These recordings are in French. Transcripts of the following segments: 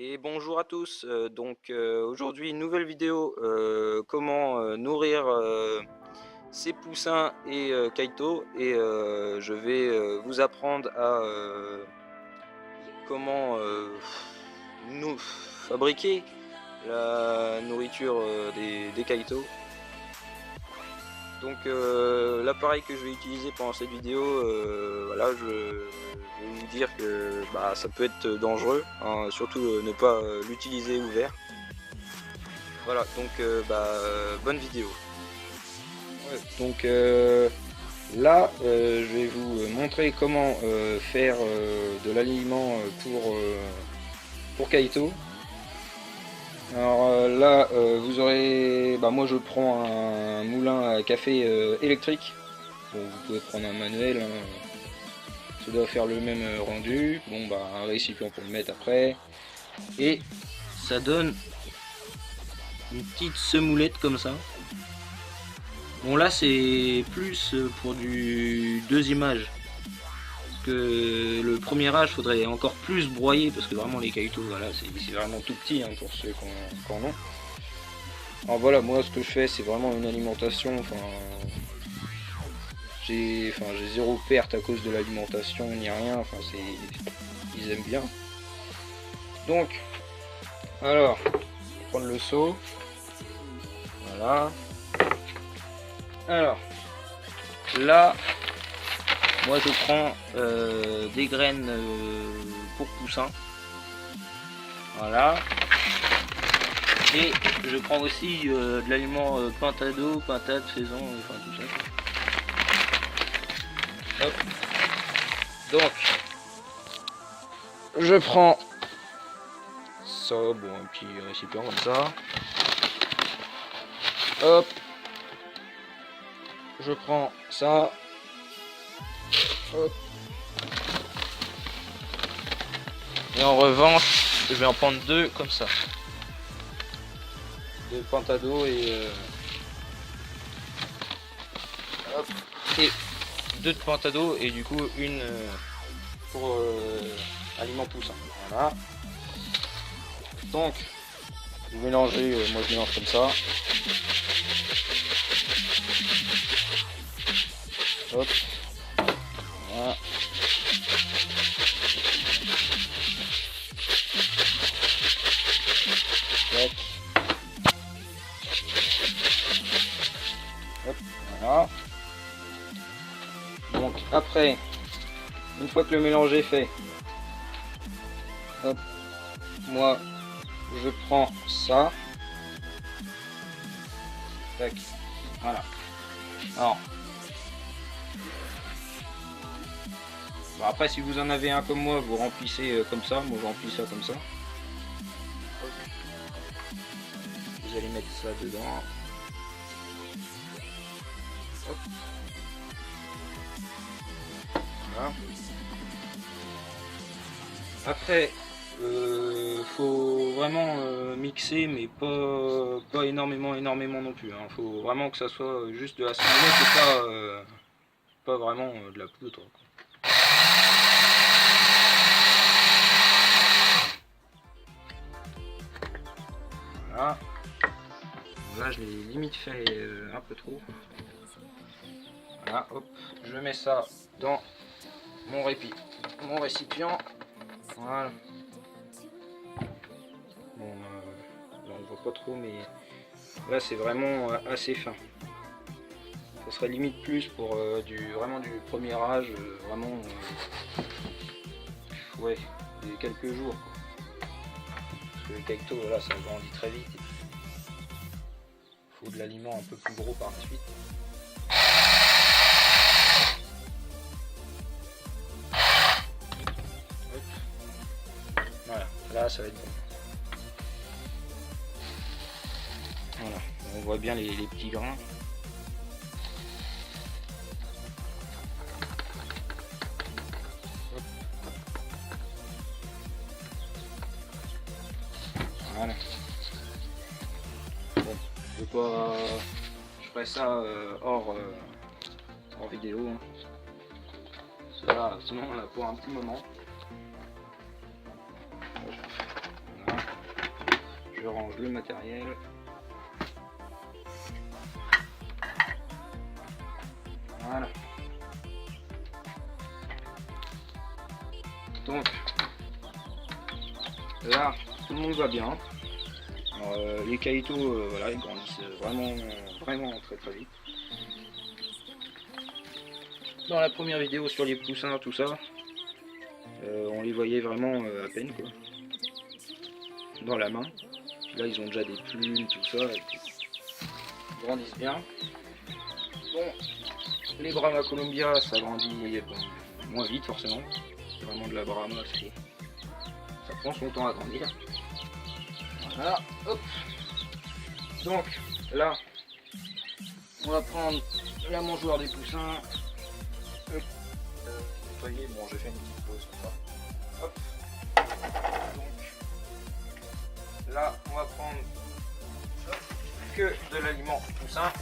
Et bonjour à tous, aujourd'hui une nouvelle vidéo, comment nourrir ses poussins et Kaito, et je vais vous apprendre à comment nous fabriquer la nourriture des Kaito. Donc l'appareil que je vais utiliser pendant cette vidéo, voilà, je vais vous dire que ça peut être dangereux, hein, surtout ne pas l'utiliser ouvert. Voilà, donc bonne vidéo. Ouais, donc là, je vais vous montrer comment faire de l'aliment pour Kaito. Alors là, vous aurez, moi je prends un moulin à café électrique. Bon, vous pouvez prendre un manuel, hein. Ça doit faire le même rendu. Bon, un récipient pour le mettre après. Et ça donne une petite semoulette comme ça. Bon, là c'est plus pour du deuxième âge. Parce que le premier âge, faudrait encore plus broyer, parce que vraiment les Kaito, voilà, c'est vraiment tout petit, hein, pour ceux qui en ont. Alors voilà, moi ce que je fais, c'est vraiment une alimentation, j'ai zéro perte à cause de l'alimentation ni rien, ils aiment bien. Donc, alors, prendre le seau, voilà. Alors, là, moi je prends des graines pour poussins, voilà. Et je prends aussi de l'aliment pintado, pintade, faisan, enfin tout ça. Hop. Donc, je prends ça, bon, un petit récipient comme ça. Hop. Je prends ça. Hop. Et en revanche, je vais en prendre deux comme ça. Deux pintado et hop, et deux de pintado et du coup une pour aliment poussin. Voilà. Donc vous mélangez, moi je mélange comme ça. Hop. Voilà. Tac. Hop. Voilà. Donc après, une fois que le mélange est fait, hop, moi je prends ça. Tac. Voilà. Alors. Bon, après, si vous en avez un comme moi, vous remplissez comme ça. Moi je remplis ça comme ça. Hop. Vous allez mettre ça dedans. Hop. Voilà. Après, faut vraiment mixer, mais pas énormément non plus, hein. Faut vraiment que ça soit juste de la semoulette et pas vraiment de la poudre, quoi. Voilà. Là je l'ai limite fait un peu trop. Voilà, hop, je mets ça dans mon récipient. Voilà. Bon, là, on voit pas trop, mais là c'est vraiment assez fin. Ça serait limite plus pour vraiment du premier âge, vraiment ouais, quelques jours, quoi. Parce que les Kaito, voilà, ça grandit très vite. Il faut de l'aliment un peu plus gros par la suite. Hop. Voilà, là ça va être bon. Voilà, on voit bien les petits grains. Hop. Voilà. Bon, je ferai ça hors vidéo, hein. Ça, sinon on a pour un petit moment. Voilà. range le matériel. Voilà. Donc là, tout le monde va bien. Alors, les Kaito, voilà, ils grandissent vraiment très très vite. Dans la première vidéo sur les poussins, tout ça, on les voyait vraiment à peine quoi, dans la main. Là, ils ont déjà des plumes, tout ça, et ils grandissent bien. Bon, les Brahma Columbia, ça grandit moins vite forcément. C'est vraiment de la Brahma, ça prend son temps à grandir. Voilà, hop. Donc là, on va prendre la mangeoire des poussins. Nettoyer, bon, je fais une petite pause. Hop. Donc là, on va prendre que de l'aliment poussin.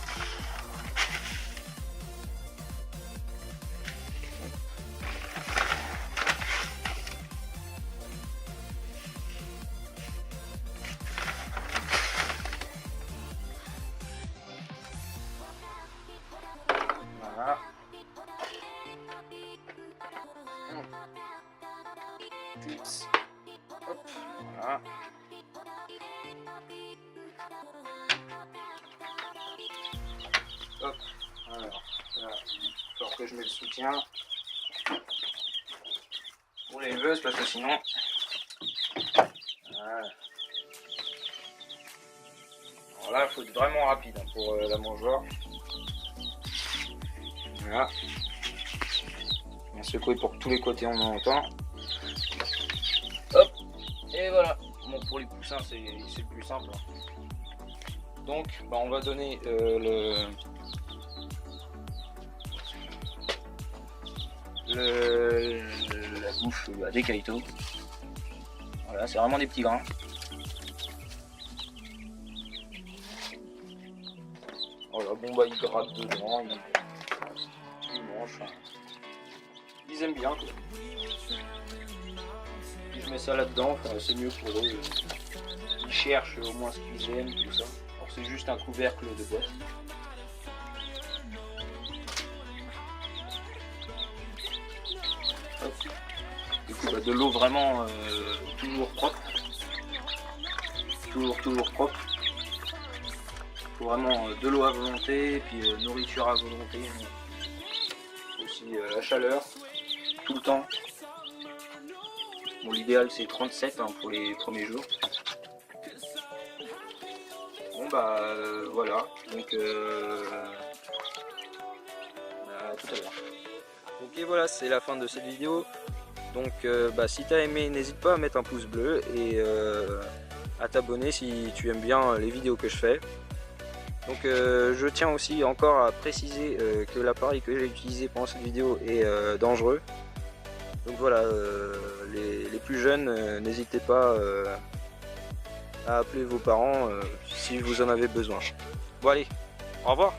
Voilà. Hop, voilà. Hop, alors, là, alors que je mets le soutien pour les leveuses parce que sinon, voilà. Alors là, il faut être vraiment rapide pour la mangeoire. Voilà. Bien secouer pour que tous les côtés on entend. Hop, et voilà. Bon, pour les poussins, c'est le plus simple. Donc, bah, on va donner la bouffe à des Kaito. Voilà, c'est vraiment des petits grains. Voilà, bon bah ils grattent dedans, ils mangent. Enfin, ils aiment bien quoi. Puis je mets ça là-dedans, enfin, c'est mieux pour eux. Ils cherchent au moins ce qu'ils aiment, tout ça. Alors c'est juste un couvercle de boîte. Hop. Du coup bah, de l'eau vraiment toujours propre. Toujours propre. Faut vraiment de l'eau à volonté, puis nourriture à volonté. Aussi la chaleur, tout le temps. Bon, l'idéal c'est 37 pour les premiers jours. Bon bah voilà, donc à tout à l'heure. Ok, voilà, c'est la fin de cette vidéo. Donc bah, si t'as aimé, n'hésite pas à mettre un pouce bleu et à t'abonner si tu aimes bien les vidéos que je fais. Donc je tiens aussi encore à préciser que l'appareil que j'ai utilisé pendant cette vidéo est dangereux. Donc voilà, les plus jeunes, n'hésitez pas à appeler vos parents si vous en avez besoin. Bon allez, au revoir.